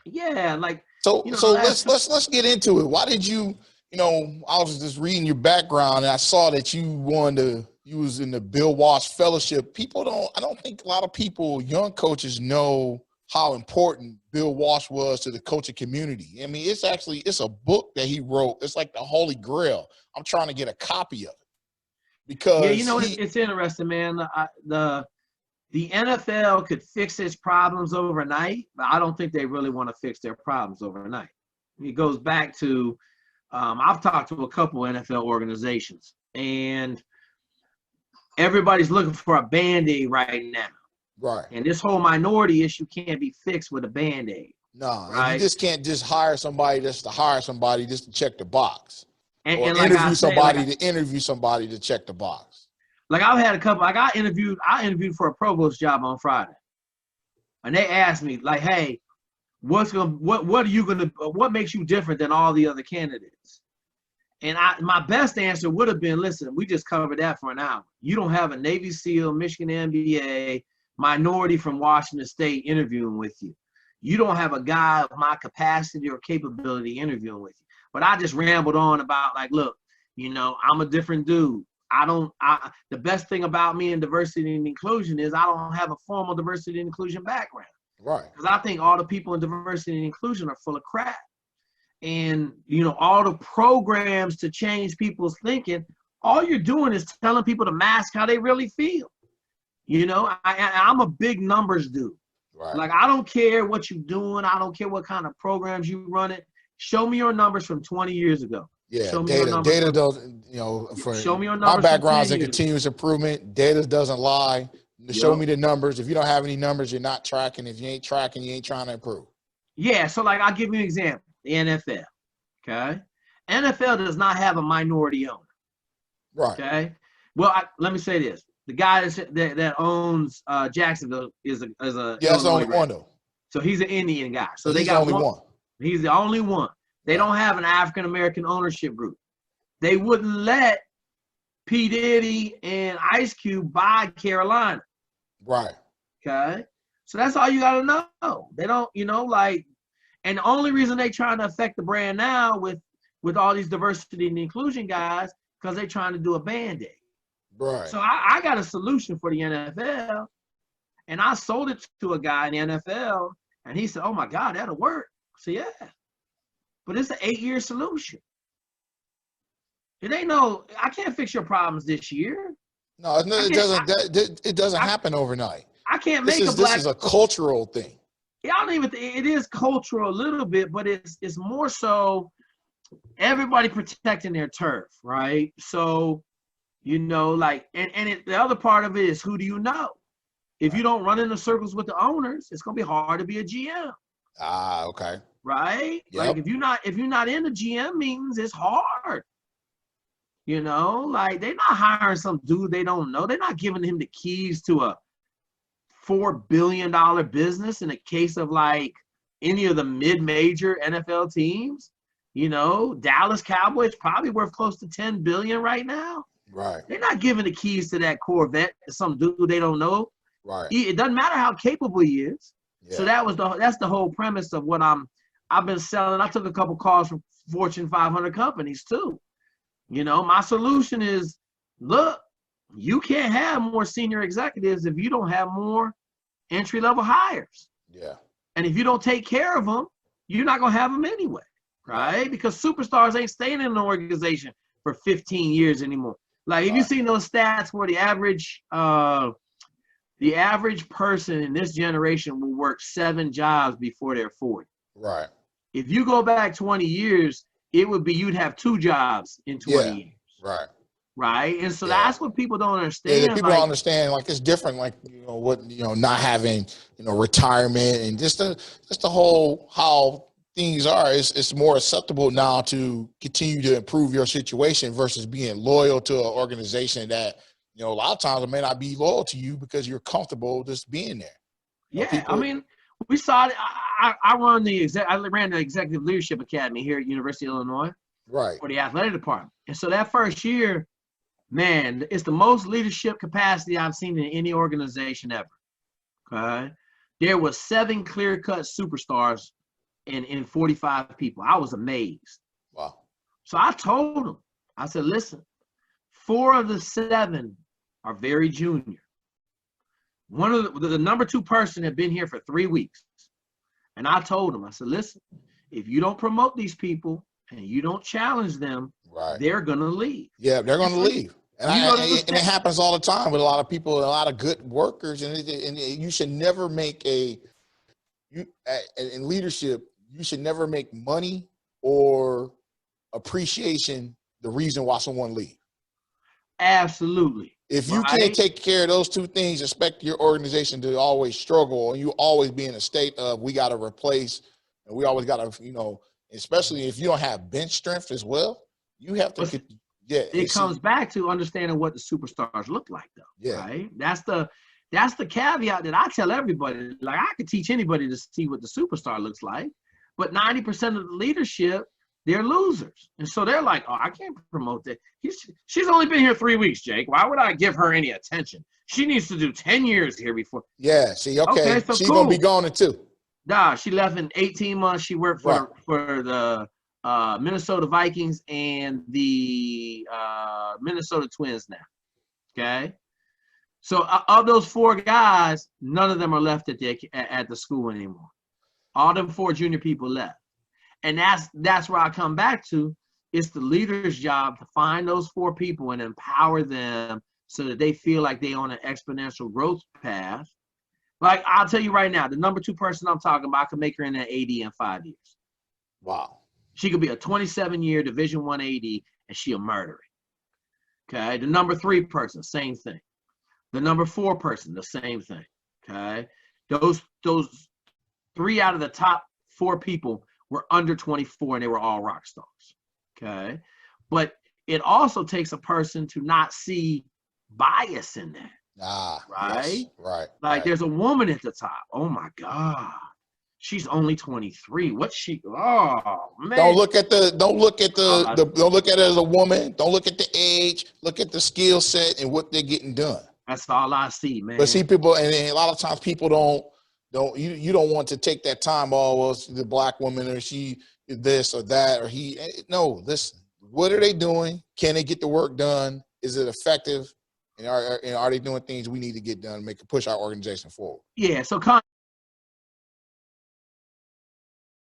Yeah, like So you know, the so last let's get into it. Why did you, I was just reading your background and I saw that you was in the Bill Walsh Fellowship. I don't think a lot of people, young coaches, know how important Bill Walsh was to the coaching community. I mean, it's a book that he wrote. It's like the Holy Grail. I'm trying to get a copy of it yeah, you because know, it's interesting, man. The NFL could fix its problems overnight, but I don't think they really want to fix their problems overnight. It goes back to I've talked to a couple NFL organizations, and everybody's looking for a Band-Aid right now. right. And this whole minority issue can't be fixed with a Band-Aid, No, and you right? just can't just hire somebody just to hire somebody just to check the box, or And like I interview say, somebody to interview somebody to check the box. like I've had a couple. Like I interviewed for a provost job on Friday, and they asked me like, "Hey, what makes you different than all the other candidates?" And my best answer would have been, listen, we just covered that for an hour. You don't have a Navy SEAL, Michigan MBA, minority from Washington State interviewing with you. You don't have a guy of my capacity or capability interviewing with you. But I just rambled on about like, look, I'm a different dude. The best thing about me in diversity and inclusion is I don't have a formal diversity and inclusion background. Right. Because I think all the people in diversity and inclusion are full of crap. And all the programs to change people's thinking, all you're doing is telling people to mask how they really feel. I'm a big numbers dude. Right. Like, I don't care what you're doing. I don't care what kind of programs you run it. Show me your numbers from 20 years ago. Yeah, Show me your numbers data doesn't, for show me your my numbers from background's 10 in years ago. continuous improvement. Data doesn't lie. Show Yep. me the numbers. If you don't have any numbers, you're not tracking. If you ain't tracking, you ain't trying to improve. Yeah, so like I'll give you an example. The NFL. Okay. NFL does not have a minority owner. Right. Okay. Well, let me say this: the guy that owns Jacksonville is a Yeah, that's the Illinois only one grad. though. So he's an Indian guy. So they He's the got only one. He's the only one. They don't have an African American ownership group. They wouldn't let P. Diddy and Ice Cube buy Carolina. Right. Okay. So that's all you got to know. They don't, and the only reason they trying to affect the brand now with all these diversity and inclusion guys, because they're trying to do a Band-Aid. Right. So I got a solution for the NFL, and I sold it to a guy in the NFL, and he said, "Oh my God, that'll work." I said, "Yeah, but it's an 8-year solution. It ain't I can't fix your problems this year. No, it doesn't. It doesn't happen overnight. I can't This make a this black. is a cultural thing. Yeah, I don't even think it is cultural a little bit, but it's more so everybody protecting their turf, right? So, the other part of it is, who do you know? If you don't run in the circles with the owners, it's gonna be hard to be a GM. Ah, okay. Right? Yep. Like if you're not in the GM meetings, it's hard. Like they're not hiring some dude they don't know. They're not giving him the keys to a $4 billion business in the case of like any of the mid-major NFL teams. Dallas Cowboys probably worth close to $10 billion right now. Right. They're not giving the keys to that Corvette to some dude they don't know. Right. It doesn't matter how capable he is. Yeah. So that's the whole premise of what I've been selling. I took a couple calls from Fortune 500 companies too. My solution is, look, you can't have more senior executives if you don't have more entry-level hires. Yeah. And if you don't take care of them, you're not going to have them anyway, right? Because superstars ain't staying in an organization for 15 years anymore. Like, if you've seen those stats where the average person in this generation will work 7 jobs before they're 40. Right. If you go back 20 years, it would be you'd have 2 jobs in 20 years. Right. Right. And so that's what people don't understand. Yeah, people don't understand. Like, it's different. Like, not having, retirement, and just the whole how things are. It's more acceptable now to continue to improve your situation versus being loyal to an organization that, a lot of times it may not be loyal to you because you're comfortable just being there. I mean, we saw it. I ran the Executive Leadership Academy here at University of Illinois. Right. For the athletic department. And so that first year, man, it's the most leadership capacity I've seen in any organization ever. Okay. There was 7 clear-cut superstars in 45 people. I was amazed. Wow. So I told them, I said, listen, 4 of the 7 are very junior. One of the number 2 person had been here for 3 weeks. And I told them, I said, listen, if you don't promote these people and you don't challenge them, Right. they're going to leave. Yeah, they're going to leave. And, and it happens all the time with a lot of people, a lot of good workers. And you should never make in leadership, you should never make money or appreciation the reason why someone leaves. Absolutely. If you can't take care of those 2 things, expect your organization to always struggle, and you always be in a state of, we got to replace, and we always got to, you know, especially if you don't have bench strength as well, you have to get, yeah. It comes back to understanding what the superstars look like, though. Yeah. Right. That's the caveat that I tell everybody. Like, I could teach anybody to see what the superstar looks like, but 90% of the leadership, they're losers. And so they're like, oh, I can't promote that. She's only been here 3 weeks, Jake. Why would I give her any attention? She needs to do 10 years here before. Yeah, see, okay so she's going to be gone in 2. Nah, she left in 18 months. She worked for the Minnesota Vikings and the Minnesota Twins now. Okay? So of those 4 guys, none of them are left at the school anymore. All them 4 junior people left. And that's where I come back to. It's the leader's job to find those 4 people and empower them so that they feel like they're on an exponential growth path. Like, I'll tell you right now, the number 2 person I'm talking about, I could make her in an AD in 5 years. Wow. She could be a 27-year Division I AD, and she'll murder it. Okay. The number 3 person, same thing. The number 4 person, the same thing. Okay. Those 3 out of the top 4 people were under 24, and they were all rock stars. Okay. But it also takes a person to not see bias in that. Right? Yes, right. Like, there's a woman at the top. Oh my God. She's only 23. What's she? Oh man. Don't look at it as a woman. Don't look at the age. Look at the skill set and what they're getting done. That's all I see, man. But see, people, and a lot of times people don't you don't want to take that time. Oh, well, it's the black woman, or she is this or that, or he. No, listen. What are they doing? Can they get the work done? Is it effective? And are they doing things we need to get done to push our organization forward? Yeah. So